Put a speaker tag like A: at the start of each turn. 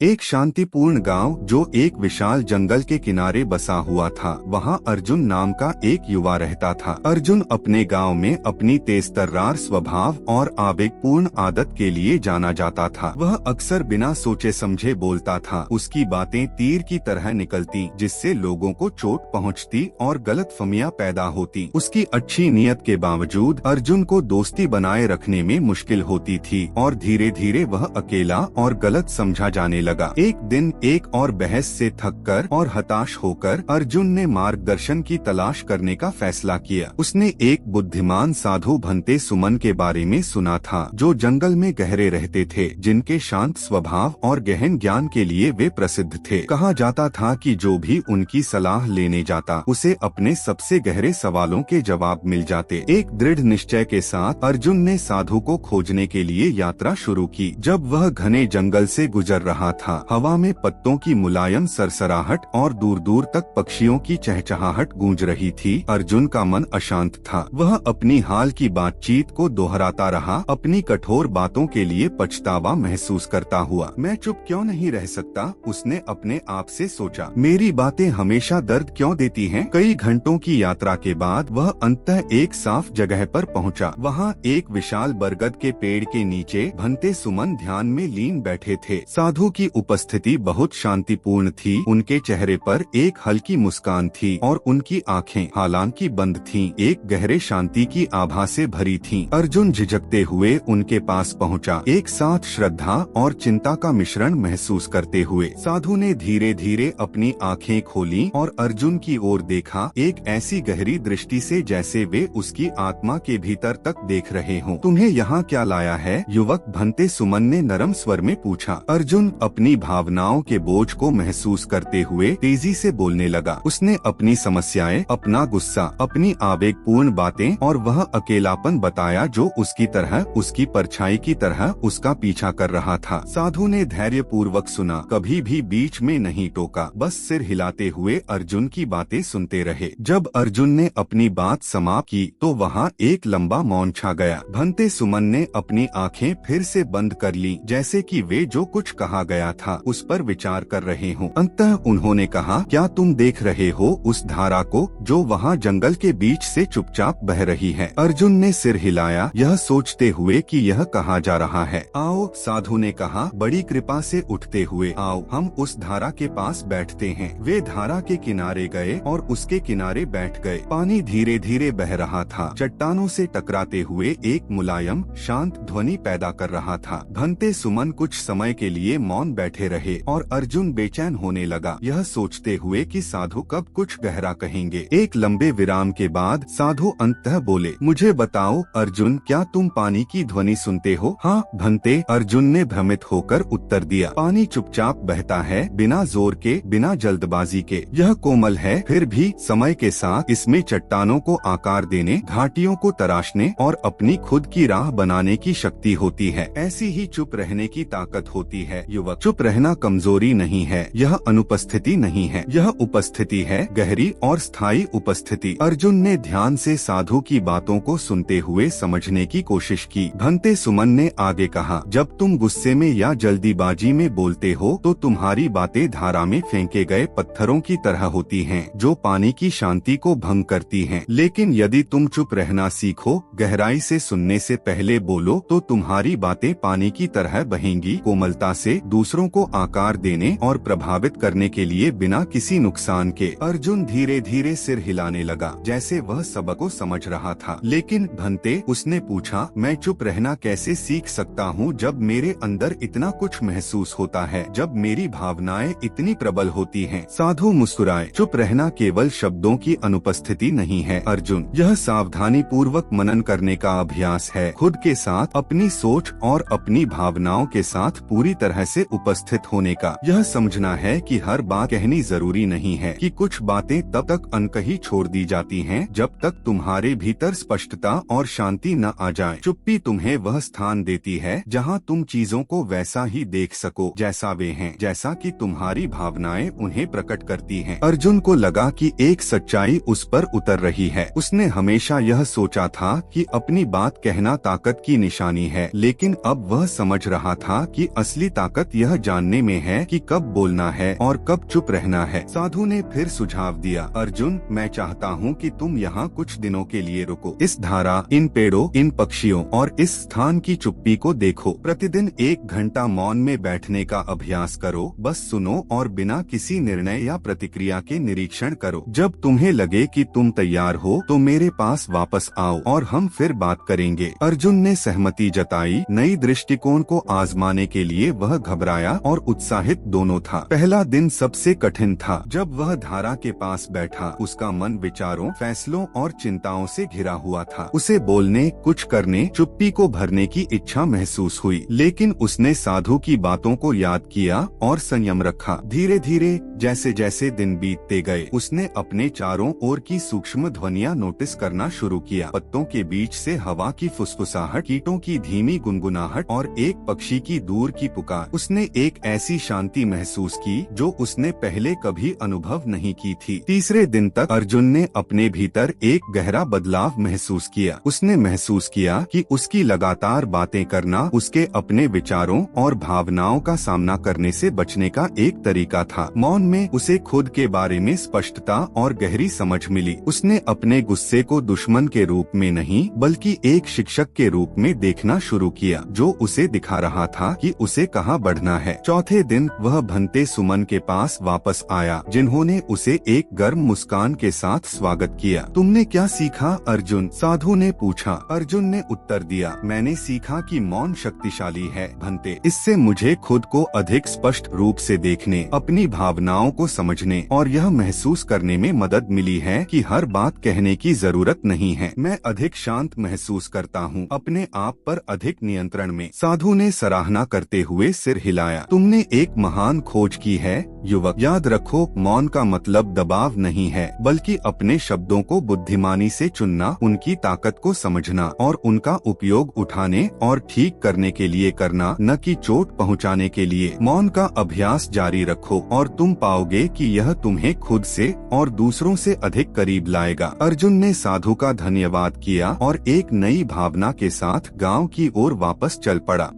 A: एक शांतिपूर्ण गांव जो एक विशाल जंगल के किनारे बसा हुआ था। वहां अर्जुन नाम का एक युवा रहता था। अर्जुन अपने गांव में अपनी तेजतर्रार स्वभाव और आवेगपूर्ण आदत के लिए जाना जाता था। वह अक्सर बिना सोचे समझे बोलता था। उसकी बातें तीर की तरह निकलती, जिससे लोगों को चोट पहुंचती और गलतफहमियां पैदा होती। उसकी अच्छी नीयत के बावजूद अर्जुन को दोस्ती बनाए रखने में मुश्किल होती थी और धीरे धीरे वह अकेला और गलत समझा जाने लगा। एक दिन एक और बहस से थककर और हताश होकर अर्जुन ने मार्गदर्शन की तलाश करने का फैसला किया। उसने एक बुद्धिमान साधु भंते सुमन के बारे में सुना था, जो जंगल में गहरे रहते थे, जिनके शांत स्वभाव और गहन ज्ञान के लिए वे प्रसिद्ध थे। कहा जाता था कि जो भी उनकी सलाह लेने जाता, उसे अपने सबसे गहरे सवालों के जवाब मिल जाते। एक दृढ़ निश्चय के साथ अर्जुन ने साधु को खोजने के लिए यात्रा शुरू की। जब वह घने जंगल से गुजर रहा था, हवा में पत्तों की मुलायम सरसराहट और दूर दूर तक पक्षियों की चहचहाहट गूंज रही थी। अर्जुन का मन अशांत था। वह अपनी हाल की बातचीत को दोहराता रहा, अपनी कठोर बातों के लिए पछतावा महसूस करता हुआ। मैं चुप क्यों नहीं रह सकता, उसने अपने आप से सोचा। मेरी बातें हमेशा दर्द क्यों देती हैं? कई घंटों की यात्रा के बाद वह अंततः एक साफ जगह पर पहुंचा। वहां एक विशाल बरगद के पेड़ के नीचे भंते सुमन ध्यान में लीन बैठे थे। साधु की उपस्थिति बहुत शांतिपूर्ण थी। उनके चेहरे पर एक हल्की मुस्कान थी और उनकी आंखें, हालांकि बंद थीं, एक गहरे शांति की आभा से भरी थीं। अर्जुन झिझकते हुए उनके पास पहुंचा, एक साथ श्रद्धा और चिंता का मिश्रण महसूस करते हुए। साधु ने धीरे धीरे अपनी आंखें खोली और अर्जुन की ओर देखा, एक ऐसी गहरी दृष्टि से जैसे वे उसकी आत्मा के भीतर तक देख रहे हों। तुम्हें यहाँ क्या लाया है? युवक भंते सुमन ने नरम स्वर में पूछा। अर्जुन अपनी भावनाओं के बोझ को महसूस करते हुए तेजी से बोलने लगा। उसने अपनी समस्याएं, अपना गुस्सा, अपनी आवेगपूर्ण बातें और वह अकेलापन बताया जो उसकी तरह, उसकी परछाई की तरह उसका पीछा कर रहा था। साधु ने धैर्यपूर्वक सुना, कभी भी बीच में नहीं टोका, बस सिर हिलाते हुए अर्जुन की बातें सुनते रहे। जब अर्जुन ने अपनी बात समाप्त की तो वहाँ एक लंबा मौन छा गया। भंते सुमन ने अपनी आंखें फिर से बंद कर ली, जैसे कि वे जो कुछ कहा गया था उस पर विचार कर रहे हों। अंततः उन्होंने कहा, क्या तुम देख रहे हो उस धारा को जो वहाँ जंगल के बीच से चुपचाप बह रही है? अर्जुन ने सिर हिलाया, यह सोचते हुए कि यह कहा जा रहा है। आओ, साधु ने कहा बड़ी कृपा से उठते हुए, आओ हम उस धारा के पास बैठते हैं। वे धारा के किनारे गए और उसके किनारे बैठ गए। पानी धीरे धीरे बह रहा था, चट्टानों से टकराते हुए एक मुलायम शांत ध्वनि पैदा कर रहा था। भंते सुमन कुछ समय के लिए मौन बैठे रहे और अर्जुन बेचैन होने लगा, यह सोचते हुए कि साधु कब कुछ गहरा कहेंगे। एक लंबे विराम के बाद साधु अंततः बोले, मुझे बताओ अर्जुन, क्या तुम पानी की ध्वनि सुनते हो? हाँ भंते, अर्जुन ने भ्रमित होकर उत्तर दिया। पानी चुपचाप बहता है, बिना जोर के, बिना जल्दबाजी के। यह कोमल है, फिर भी समय के साथ इसमें चट्टानों को आकार देने, घाटियों को तराशने और अपनी खुद की राह बनाने की शक्ति होती है। ऐसी ही चुप रहने की ताकत होती है। युवक, चुप रहना कमजोरी नहीं है, यह अनुपस्थिति नहीं है, यह उपस्थिति है, गहरी और स्थायी उपस्थिति। अर्जुन ने ध्यान से साधु की बातों को सुनते हुए समझने की कोशिश की। भंते सुमन ने आगे कहा, जब तुम गुस्से में या जल्दीबाजी में बोलते हो तो तुम्हारी बातें धारा में फेंके गए पत्थरों की तरह होती हैं, जो पानी की शांति को भंग करती हैं। लेकिन यदि तुम चुप रहना सीखो, गहराई से सुनने से पहले बोलो, तो तुम्हारी बातें पानी की तरह बहेंगी, कोमलता से, दूसरों को आकार देने और प्रभावित करने के लिए बिना किसी नुकसान के। अर्जुन धीरे धीरे सिर हिलाने लगा, जैसे वह सबक को समझ रहा था। लेकिन भंते, उसने पूछा, मैं चुप रहना कैसे सीख सकता हूँ जब मेरे अंदर इतना कुछ महसूस होता है, जब मेरी भावनाएं इतनी प्रबल होती हैं? साधु मुस्कुराए, चुप रहना केवल शब्दों की अनुपस्थिति नहीं है अर्जुन, यह सावधानी पूर्वक मनन करने का अभ्यास है। खुद के साथ, अपनी सोच और अपनी भावनाओं के साथ पूरी तरह से उपस्थित होने का। यह समझना है कि हर बात कहनी जरूरी नहीं है, कि कुछ बातें तब तक अनकही छोड़ दी जाती हैं जब तक तुम्हारे भीतर स्पष्टता और शांति न आ जाए। चुप्पी तुम्हें वह स्थान देती है जहां तुम चीजों को वैसा ही देख सको जैसा वे हैं, जैसा कि तुम्हारी भावनाएं उन्हें प्रकट करती हैं। अर्जुन को लगा कि एक सच्चाई उस पर उतर रही है। उसने हमेशा यह सोचा था कि अपनी बात कहना ताकत की निशानी है, लेकिन अब वह समझ रहा था कि असली ताकत यह यह जानने में है कि कब बोलना है और कब चुप रहना है। साधु ने फिर सुझाव दिया, अर्जुन, मैं चाहता हूँ कि तुम यहाँ कुछ दिनों के लिए रुको। इस धारा, इन पेड़ों, इन पक्षियों और इस स्थान की चुप्पी को देखो। प्रतिदिन 1 घंटा मौन में बैठने का अभ्यास करो। बस सुनो और बिना किसी निर्णय या प्रतिक्रिया के निरीक्षण करो। जब तुम्हें लगे कि तुम तैयार हो तो मेरे पास वापस आओ और हम फिर बात करेंगे। अर्जुन ने सहमति जताई। नई दृष्टिकोण को आजमाने के लिए वह घबराया और उत्साहित दोनों था। पहला दिन सबसे कठिन था। जब वह धारा के पास बैठा, उसका मन विचारों, फैसलों और चिंताओं से घिरा हुआ था। उसे बोलने, कुछ करने, चुप्पी को भरने की इच्छा महसूस हुई, लेकिन उसने साधु की बातों को याद किया और संयम रखा। धीरे धीरे जैसे जैसे दिन बीतते गए, उसने अपने चारों ओर की सूक्ष्म ध्वनियां नोटिस करना शुरू किया। पत्तों के बीच से हवा की फुसफुसाहट, कीटों की धीमी गुनगुनाहट और एक पक्षी की दूर की पुकार। उसने एक ऐसी शांति महसूस की जो उसने पहले कभी अनुभव नहीं की थी। तीसरे दिन तक अर्जुन ने अपने भीतर एक गहरा बदलाव महसूस किया। उसने महसूस किया कि उसकी लगातार बातें करना उसके अपने विचारों और भावनाओं का सामना करने से बचने का एक तरीका था। मौन में उसे खुद के बारे में स्पष्टता और गहरी समझ मिली। उसने अपने गुस्से को दुश्मन के रूप में नहीं बल्कि एक शिक्षक के रूप में देखना शुरू किया, जो उसे दिखा रहा था कि उसे कहाँ बढ़ना है। चौथे दिन वह भंते सुमन के पास वापस आया, जिन्होंने उसे एक गर्म मुस्कान के साथ स्वागत किया। तुमने क्या सीखा, अर्जुन? साधु ने पूछा। अर्जुन ने उत्तर दिया, मैंने सीखा कि मौन शक्तिशाली है भंते। इससे मुझे खुद को अधिक स्पष्ट रूप से देखने, अपनी भावनाओं को समझने और यह महसूस करने में मदद मिली है कि हर बात कहने की जरूरत नहीं है। मैं अधिक शांत महसूस करता हूँ, अपने आप पर अधिक नियंत्रण में। साधु ने सराहना करते हुए सिर हिलाया। तुमने एक महान खोज की है युवक। याद रखो, मौन का मतलब दबाव नहीं है, बल्कि अपने शब्दों को बुद्धिमानी से चुनना, उनकी ताकत को समझना और उनका उपयोग उठाने और ठीक करने के लिए करना, न कि चोट पहुंचाने के लिए। मौन का अभ्यास जारी रखो और तुम पाओगे कि यह तुम्हें खुद से और दूसरों से अधिक करीब लाएगा। अर्जुन ने साधु का धन्यवाद किया और एक नई भावना के साथ गांव की ओर वापस चल पड़ा।